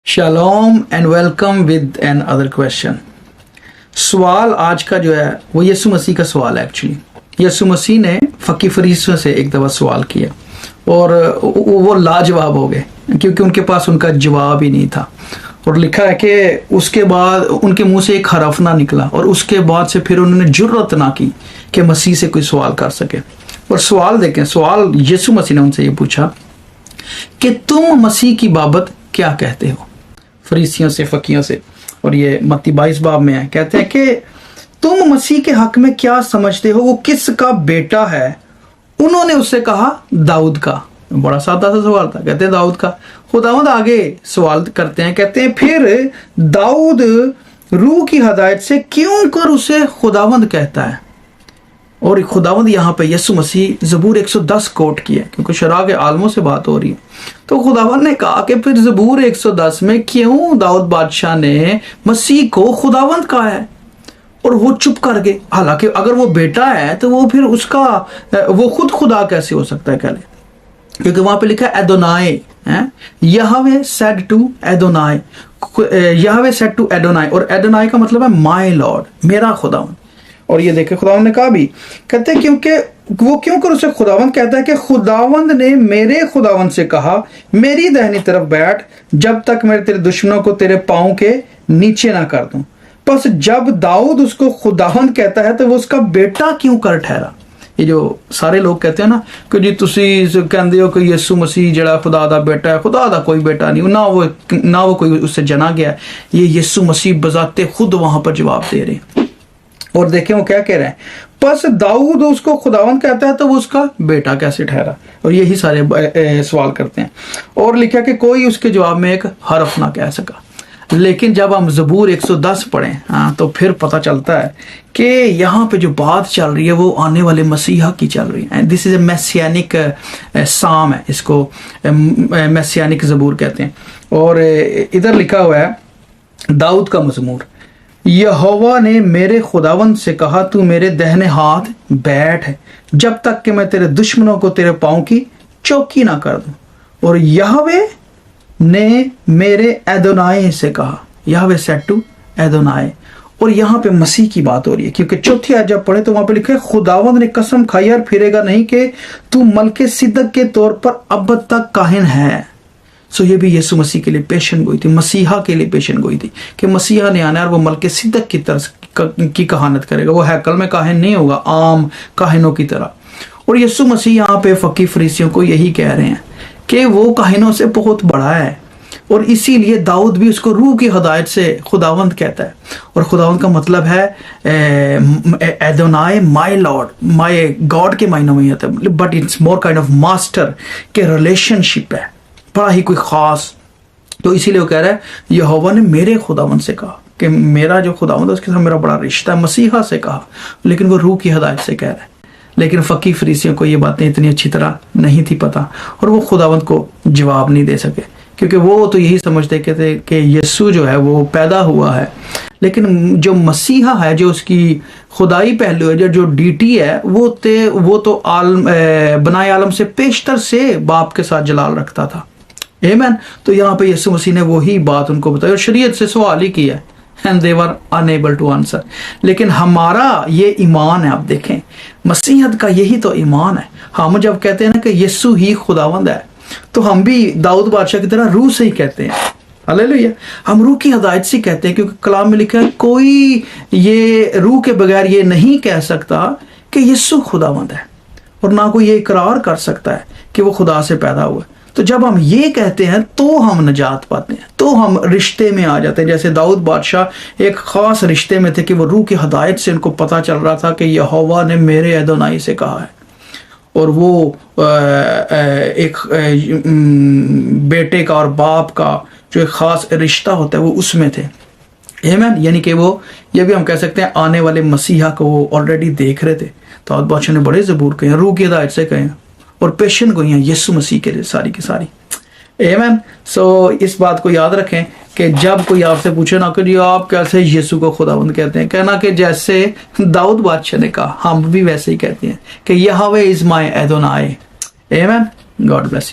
Shalom and welcome with another question. सवाल आज का जो है वो यीशु मसीह का सवाल है। एक्चुअली यीशु मसीह ने फकी फरीसियों से एक दफ़ा सवाल किया और वो लाजवाब हो गए क्योंकि उनके पास उनका जवाब ही नहीं था। और लिखा है कि उसके बाद उनके मुंह से एक हरफ ना निकला और उसके बाद से फिर उन्होंने जुर्रत ना की कि मसीह से कोई सवाल कर सके। और सवाल देखें, सवाल यीशु मसीह ने उनसे ये पूछा कि तुम मसीह की बाबत क्या कहते हो, फरीसियों से, फकियों से। और ये मत्ती 22 बाब में है, कहते हैं कि तुम मसीह के हक में क्या समझते हो, वो किसका बेटा है। उन्होंने उससे कहा दाऊद का। बड़ा सादा सा सवाल था, कहते हैं दाऊद का। खुदावंद आगे सवाल करते हैं, कहते हैं फिर दाऊद रूह की हदायत से क्यों कर उसे खुदावंद कहता है। और खुदावंद यहाँ पे यीशु मसीह ज़बूर 110 कोट किया क्योंकि शरा के आलमों से बात हो रही है। तो खुदावंद ने कहा कि फिर ज़बूर 110 में क्यों दाऊद बादशाह ने मसीह को खुदावंद कहा है। और वो चुप कर गए। हालांकि अगर वो बेटा है तो वो फिर उसका वो खुद खुदा कैसे हो सकता है, कहले, क्योंकि वहां पे लिखा है एदोनाई है। Yahweh said to Adonai, Yahweh said to Adonai, और एदोनाई का मतलब है माय लॉर्ड, मेरा खुदावंद। और ये देखे खुदावंद ने कहा भी, कहते हैं क्योंकि वो क्यों कर उसे खुदावंद कहता है कि खुदावंद ने मेरे खुदावंद से कहा मेरी दाहिनी तरफ बैठ जब तक मैं तेरे दुश्मनों को तेरे पांव के नीचे ना कर दूं। बस जब दाऊद उसको खुदावंद कहता है तो वो उसका बेटा क्यों कर ठहरा। ये जो सारे लोग कहते हैं ना कि जी तुसी कहते हो कि यीशु मसीह जड़ा खुदा दा बेटा है, खुदा दा कोई बेटा नहीं, ना वो कोई उससे जना गया। ये यीशु मसीह बजाते खुद वहां पर जवाब दे रहे हैं। और देखें वो क्या कह रहे हैं, बस दाऊद उसको खुदावंद कहता है तो वो उसका बेटा कैसे ठहरा। और यही सारे सवाल करते हैं। और लिखा कि कोई उसके जवाब में एक हरफ ना कह सका। लेकिन जब हम ज़बूर 110 पढ़ें तो फिर पता चलता है कि यहाँ पे जो बात चल रही है वो आने वाले मसीहा की चल रही है। दिस इज ए मैसियानिक साम है, इसको मैसियानिक ज़बूर कहते हैं। और इधर लिखा हुआ है दाऊद का मज़मूर, यहोवा ने मेरे खुदावंद से कहा तू मेरे दाहिने हाथ बैठ जब तक कि मैं तेरे दुश्मनों को तेरे पांव की चौकी ना कर दूं। और यहोवा ने मेरे एदोनाई से कहा, यहोवा सेड टू एदोनाई। और यहाँ पे मसीह की बात हो रही है क्योंकि चौथी आयत जब पढ़े तो वहां पे लिखा है खुदावंद ने कसम खाई और फिरेगा नहीं कि तू मलके सिद्दक के तौर पर अब तक काहिन है। सो ये भी यीशु मसीह के लिए पेशन गोई थी, मसीहा के लिए पेशन गोई थी कि मसीहा ने आना है और वो मलके सिद्दक की तरह की कहानत करेगा। वो हैकल में काहिन नहीं होगा, आम काहिनों की तरह। और यीशु मसीह यहाँ पे फकी फरीसियों को यही कह रहे हैं कि वो काहिनों से बहुत बड़ा है। और इसीलिए दाऊद भी उसको रूह की हदायत से खुदावंद कहता है। और खुदावंद का मतलब है एदोनाई, माय लॉर्ड, माय गॉड के मायनों में आता है, but it's more kind of master के रिलेशनशिप है, बड़ा ही कोई खास। तो इसीलिए वो कह रहा है यहोवा ने मेरे खुदावंद से कहा कि मेरा जो खुदावंद है उसके साथ मेरा बड़ा रिश्ता है। मसीहा से कहा, लेकिन वो रूह की हदायत से कह रहा है। लेकिन फकी फरीसियों को ये बातें इतनी अच्छी तरह नहीं थी पता और वो खुदावंद को जवाब नहीं दे सके क्योंकि वो तो यही समझते थे कि यीशु जो है वो पैदा हुआ है। लेकिन जो मसीहा है, जो उसकी खुदाई पहलू है, जो डीटी है, वो तो बनाए आलम से पेशतर से बाप के साथ जलाल रखता था। आमीन। तो यहाँ पे यीशु मसीह ने वही बात उनको बताई और शरीयत से सवाल ही किया and they were unable to answer. लेकिन हमारा ये ईमान है, आप देखें मसीहत का यही तो ईमान है। हम जब कहते हैं ना कि यीशु ही खुदावंद है तो हम भी दाऊद बादशाह की तरह रूह से ही कहते हैं, हालेलुया। हम रूह की हदायत से कहते हैं क्योंकि कलाम में लिखा है कोई ये रूह के बगैर ये नहीं कह सकता कि यीशु खुदावंद है और ना कोई ये इकरार कर सकता है कि वो खुदा से पैदा हुआ। तो जब हम ये कहते हैं तो हम नजात पाते हैं, तो हम रिश्ते में आ जाते हैं। जैसे दाऊद बादशाह एक खास रिश्ते में थे कि वो रूह की हदायत से उनको पता चल रहा था कि यहोवा ने मेरे एदोनाई से कहा है। और वो एक बेटे का और बाप का जो एक खास रिश्ता होता है वो उसमें थे। आमीन। यानी कि वो ये भी हम कह सकते हैं आने वाले मसीहा को वो ऑलरेडी देख रहे थे। तो दाऊद बादशाह ने बड़े ज़बूर कहे, रूह की हदायत से कहे और पेशन गोई हैं यीशु मसीह के लिए सारी की सारी। आमीन। सो इस बात को याद रखें कि जब कोई आपसे पूछे ना कि जी आप कैसे यीशु को खुदावंद कहते हैं, कहना कि जैसे दाऊद बादशाह ने कहा हम भी वैसे ही कहते हैं कि यहोवा is my Adonai. Amen. God bless you.